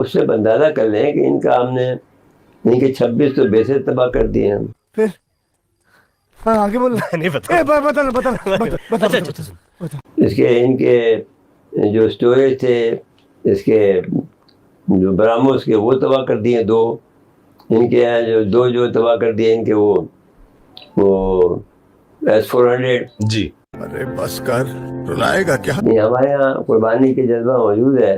उससे अंदाजा कर लें कि इनके 26 तो बेसे तबाह कर दिए हैं। फिर हाँ आगे बोल। नहीं बता। बता बता बता अच्छा बता अच्छा। बता। इनके जो स्टोरेज थे, इसके जो ब्राह्मोस के वो तबाह कर दिए दो। इनके यहाँ जो तबाह कर दिए इनके वो S-400। जी। अरे बस कर, रुलाएगा क्या? नहीं, हमारे यहाँ कुर्बानी के जज्बा मौजूद है,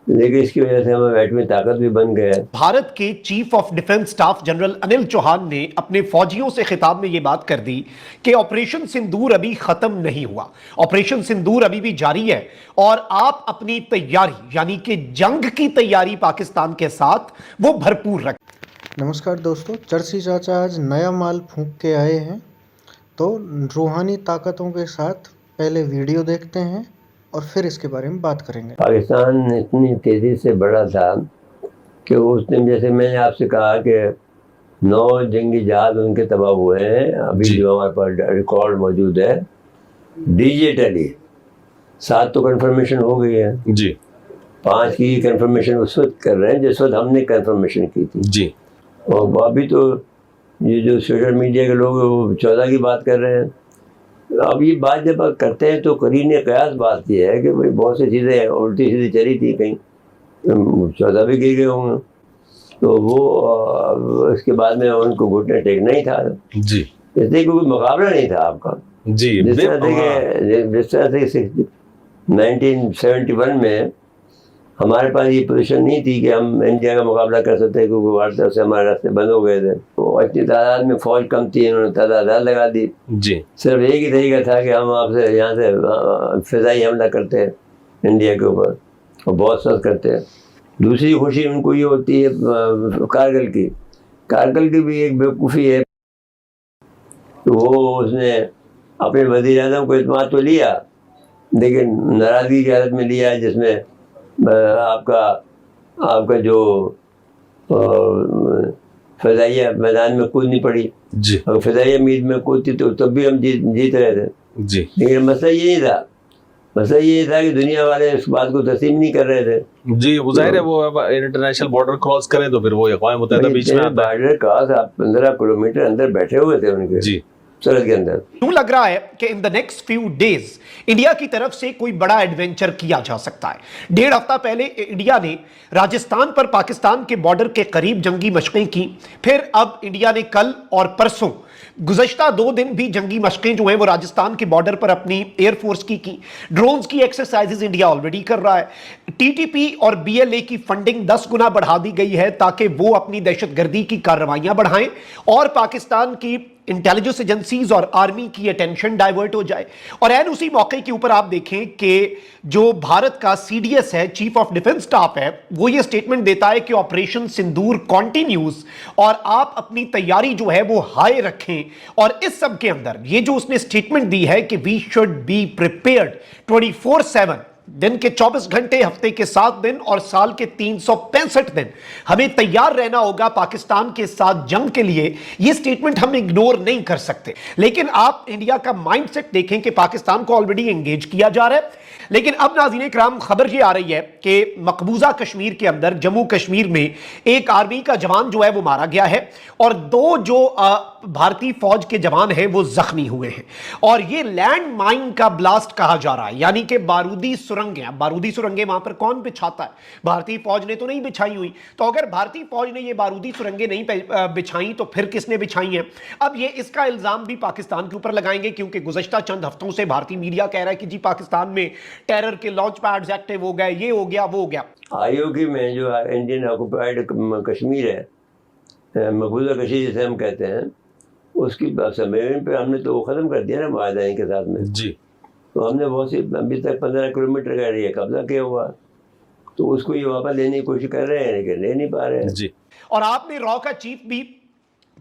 लेकिन इसकी वजह से हमें बैठ में ताकत भी बन गया है। भारत के chief of defence staff general Anil Chauhan ने अपने फौजियों से खिताब में यह बात कर दी कि ऑपरेशन सिंदूर अभी खत्म नहीं हुआ, ऑपरेशन सिंदूर अभी भी जारी है और आप अपनी तैयारी यानी कि जंग की तैयारी पाकिस्तान के साथ वो भरपूर रखें। नमस्कार दोस्तों, चरसी चाचा आज नया माल फूंक के आए हैं। तो रूहानी ताकतों के साथ पहले वीडियो देखते हैं और फिर इसके बारे में बात करेंगे। पाकिस्तान इतनी तेज़ी से बढ़ा था कि उस दिन, जैसे मैंने आपसे कहा कि 9 जंगी जहाज उनके तबाह हुए हैं, अभी जो हमारे पास रिकॉर्ड मौजूद है डिजिटली। 7 तो कंफर्मेशन हो गई है जी। 5 की कंफर्मेशन उस वक्त कर रहे हैं जिस वक्त हमने कंफर्मेशन की थी जी। और अभी तो ये जो सोशल मीडिया के लोग वो 14 की बात कर रहे हैं। अब ये बात जब करते हैं तो करीने कयास बात ये है कि भाई बहुत सी चीज़ें उल्टी सीधी चली थी, कहीं 14 भी गिर गए होंगे, तो वो इसके बाद में उनको घुटने टेकना ही था जी। इसलिए कोई मुकाबला नहीं था आपका। जी। जिस तरह से 1971 में हमारे पास ये पोजीशन नहीं थी कि हम इंडिया का मुकाबला कर सकते, क्योंकि हमारी तरफ से हमारे रास्ते बंद हो गए थे। तो इतनी तादाद में फौज कम थी, उन्होंने तादाद लगा दी। जी। सिर्फ एक ही तरीका था कि हम आपसे यहाँ से फिजाई हमला करते हैं इंडिया के ऊपर और बहुत सख्त करते हैं। दूसरी खुशी उनको ये होती है कारगिल की भी एक बेवकूफ़ी है, तो वो उसने अपने वज़ीर आज़म को इत्मीनान तो लिया, लेकिन नाराज़गी की हालत में लिया, जिसमें आपका जो फ़िज़ाइया मैदान में कूदनी पड़ी। जी। अगर फ़िज़ाइया मीद में कूदती तो तब भी हम जीत रहे थे। जी। लेकिन मसला ये नहीं था, मसला ये था कि दुनिया वाले इस बात को तस्लीम नहीं कर रहे थे। जी, वो जाहिर है, वो इंटरनेशनल बॉर्डर क्रॉस करें तो फिर वो अक़वाम मुत्तहिदा बीच में आता है। बॉर्डर क्रॉस आप 15 किलोमीटर अंदर बैठे हुए थे उनके जी सरहद के अंदर। क्यों लग रहा है कि in the next few days India की तरफ से कोई बड़ा एडवेंचर किया जा सकता है। 1.5 हफ्ता पहले इंडिया ने राजस्थान पर पाकिस्तान के बॉर्डर के करीब जंगी मशकें की, फिर अब इंडिया ने कल और परसों गुज़श्ता 2 दिन भी जंगी मशकें जो हैं वो राजस्थान के बॉर्डर पर अपनी एयरफोर्स की ड्रोन्स की एक्सरसाइजेज इंडिया ऑलरेडी कर रहा है। टीटीपी और बीएलए की फंडिंग 10 गुना बढ़ा दी गई है ताकि वो अपनी दहशतगर्दी की कार्रवाइयां बढ़ाएं और पाकिस्तान की इंटेलिजेंस एजेंसीज और आर्मी की अटेंशन डाइवर्ट हो जाए। और एन उसी मौके के ऊपर आप देखें कि जो भारत का सीडीएस है, चीफ ऑफ डिफेंस स्टाफ है, वो ये स्टेटमेंट देता है कि ऑपरेशन सिंदूर कॉन्टिन्यूज और आप अपनी तैयारी जो है वो हाई रखें। और इस सब के अंदर ये जो उसने स्टेटमेंट दी है कि वी शुड बी प्रिपेयर्ड 24/7, दिन के 24 घंटे, हफ्ते के 7 दिन और साल के 365 दिन हमें तैयार रहना होगा पाकिस्तान के साथ जंग के लिए। यह स्टेटमेंट हम इग्नोर नहीं कर सकते। लेकिन आप इंडिया का माइंडसेट देखें कि पाकिस्तान को ऑलरेडी एंगेज किया जा रहा है। लेकिन अब नाज़रीन इकराम, खबर ये आ रही है कि मकबूजा कश्मीर के अंदर, जम्मू कश्मीर में एक आर्मी का जवान जो है वो मारा गया है और 2 जो भारतीय फौज के जवान हैं वो जख्मी हुए हैं। और ये लैंड माइन का ब्लास्ट कहा जा रहा है, यानी कि बारूदी सुरंगें। बारूदी सुरंगें वहां पर कौन बिछाता है? भारतीय फौज ने तो नहीं बिछाई हुई। तो अगर भारतीय फौज ने ये बारूदी सुरंगें नहीं बिछाई तो फिर किसने बिछाई हैं? अब ये इसका इल्जाम भी पाकिस्तान के ऊपर लगाएंगे, क्योंकि गुज़श्ता चंद हफ्तों से भारतीय मीडिया कह रहा है कि जी पाकिस्तान में टेरर के लॉन्च पैड्स एक्टिव हो गए, ये हो गया, वो हो गया। आईओके में जो इंडियन ऑक्युपाइड कश्मीर है, मकबूजा कश्मीर जिसे हम कहते हैं, उसकी सम्मेलन पे हमने तो वो ख़त्म कर दिया ना माहदा इनके साथ में। जी। तो हमने बहुत सी अभी तक 15 किलोमीटर का एरिया कब्जा किया हुआ, तो उसको ये वापस लेने की कोशिश कर रहे हैं लेकिन ले नहीं पा रहे हैं। जी। और आपने रॉ का चीफ भी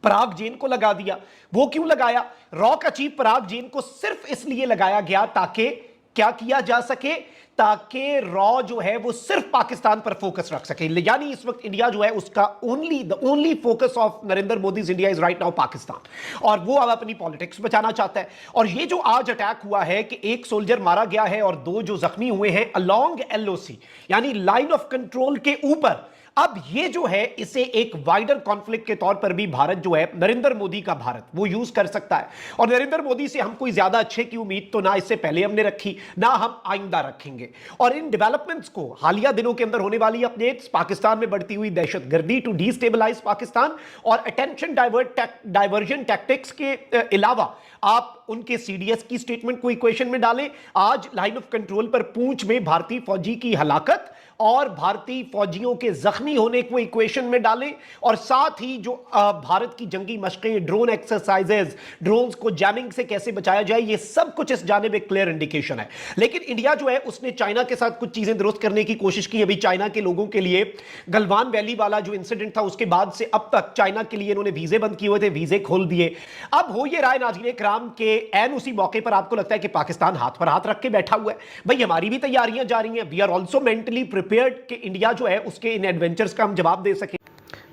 पराग जैन को लगा दिया। वो क्यों लगाया? रॉ का चीफ पराग जैन को सिर्फ इसलिए लगाया गया ताकि क्या किया जा सके ताकि रॉ जो है वो सिर्फ पाकिस्तान पर फोकस रख सके। यानी इस वक्त इंडिया जो है उसका the only focus of Narendra Modi India is right now Pakistan, और वो अब अपनी पॉलिटिक्स बचाना चाहता है। और ये जो आज अटैक हुआ है कि एक सोल्जर मारा गया है और 2 जो जख्मी हुए हैं अलोंग एलओसी यानी लाइन ऑफ कंट्रोल के ऊपर, अब ये जो है इसे एक वाइडर कॉन्फ्लिक्ट के तौर पर भी भारत जो है, नरेंद्र मोदी का भारत, वो यूज कर सकता है। और नरेंद्र मोदी से हम कोई ज्यादा अच्छे की उम्मीद तो ना इससे पहले हमने रखी, ना हम आइंदा रखेंगे। और इन डेवलपमेंट्स को, हालिया दिनों के अंदर होने वाली अपडेट्स, पाकिस्तान में बढ़ती हुई दहशतगर्दी टू डिस्टेबलाइज पाकिस्तान और अटेंशन डाइवर्जन टैक्टिक्स के अलावा आप उनके सीडीएस की स्टेटमेंट को इक्वेशन में डालें, आज लाइन ऑफ कंट्रोल पर पूंछ में भारतीय फौजी की हलाकत और भारतीय फौजियों के जख्मी होने को इक्वेशन में डालें, और साथ ही जो भारत की जंगी मशकें, ड्रोन एक्सरसाइजेज, ड्रोन्स को जैमिंग से कैसे बचाया जाए, ये सब कुछ इस जानिब एक क्लियर इंडिकेशन है। लेकिन इंडिया जो है उसने चाइना के साथ कुछ चीजें दुरुस्त करने की कोशिश की। अभी चाइना के लोगों के लिए गलवान वैली वाला जो इंसिडेंट था उसके बाद से अब तक चाइना के लिए इन्होंने वीजे बंद किए हुए थे, वीजे खोल दिए। अब हो ये राय नाज़रीन इकराम के एन उसी मौके पर आपको लगता है कि पाकिस्तान हाथ पर हाथ रख के बैठा हुआ है। भाई हमारी भी तैयारियां जा रही हैं, we are also mentally prepared कि इंडिया जो है उसके इन एडवेंचर्स का हम जवाब दे सकें।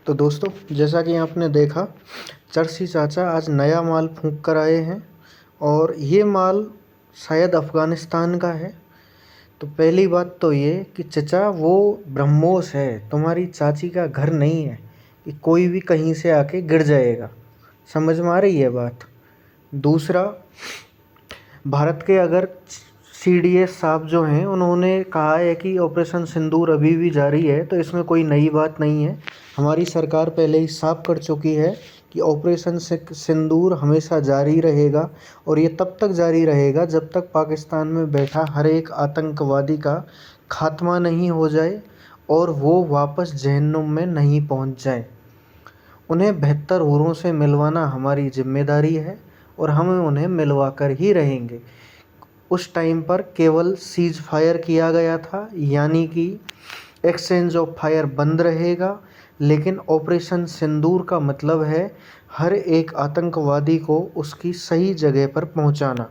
तो दोस्तों, जैसा कि आपने देखा, चरसी चाचा आज नया माल फूंक कर आए हैं और ये माल शायद अफ़गानिस्तान का है। तो पहली बात तो ये कि चचा वो ब्रह्मोस है, तुम्हारी चाची का घर नहीं है कि कोई भी कहीं से आके गिर जाएगा। समझ में आ रही है बात। दूसरा, भारत के अगर सीडीएस साहब जो हैं उन्होंने कहा है कि ऑपरेशन सिंदूर अभी भी जारी है, तो इसमें कोई नई बात नहीं है। हमारी सरकार पहले ही साफ कर चुकी है कि ऑपरेशन सिंदूर हमेशा जारी रहेगा, और ये तब तक जारी रहेगा जब तक पाकिस्तान में बैठा हर एक आतंकवादी का खात्मा नहीं हो जाए और वो वापस जहन्नुम में नहीं पहुंच जाए। उन्हें 72 हुरों से मिलवाना हमारी जिम्मेदारी है और हम उन्हें मिलवा कर ही रहेंगे। उस टाइम पर केवल सीज फायर किया गया था, यानी कि एक्सचेंज ऑफ फायर बंद रहेगा, लेकिन ऑपरेशन सिंदूर का मतलब है हर एक आतंकवादी को उसकी सही जगह पर पहुंचाना।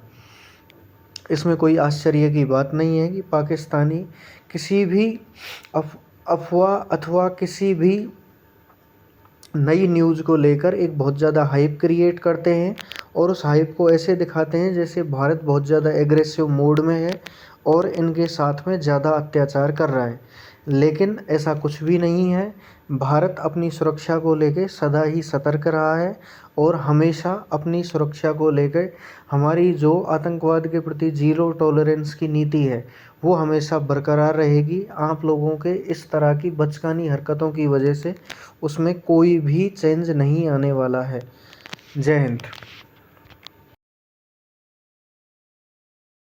इसमें कोई आश्चर्य की बात नहीं है कि पाकिस्तानी किसी भी अफवाह अथवा किसी भी नई न्यूज़ को लेकर एक बहुत ज़्यादा हाइप क्रिएट करते हैं और उस हाइप को ऐसे दिखाते हैं जैसे भारत बहुत ज़्यादा एग्रेसिव मोड में है और इनके साथ में ज़्यादा अत्याचार कर रहा है। लेकिन ऐसा कुछ भी नहीं है। भारत अपनी सुरक्षा को लेकर सदा ही सतर्क रहा है और हमेशा अपनी सुरक्षा को लेकर हमारी जो आतंकवाद के प्रति जीरो टॉलरेंस की नीति है वो हमेशा बरकरार रहेगी। आप लोगों के इस तरह की बचकानी हरकतों की वजह से उसमें कोई भी चेंज नहीं आने वाला है। जय हिंद।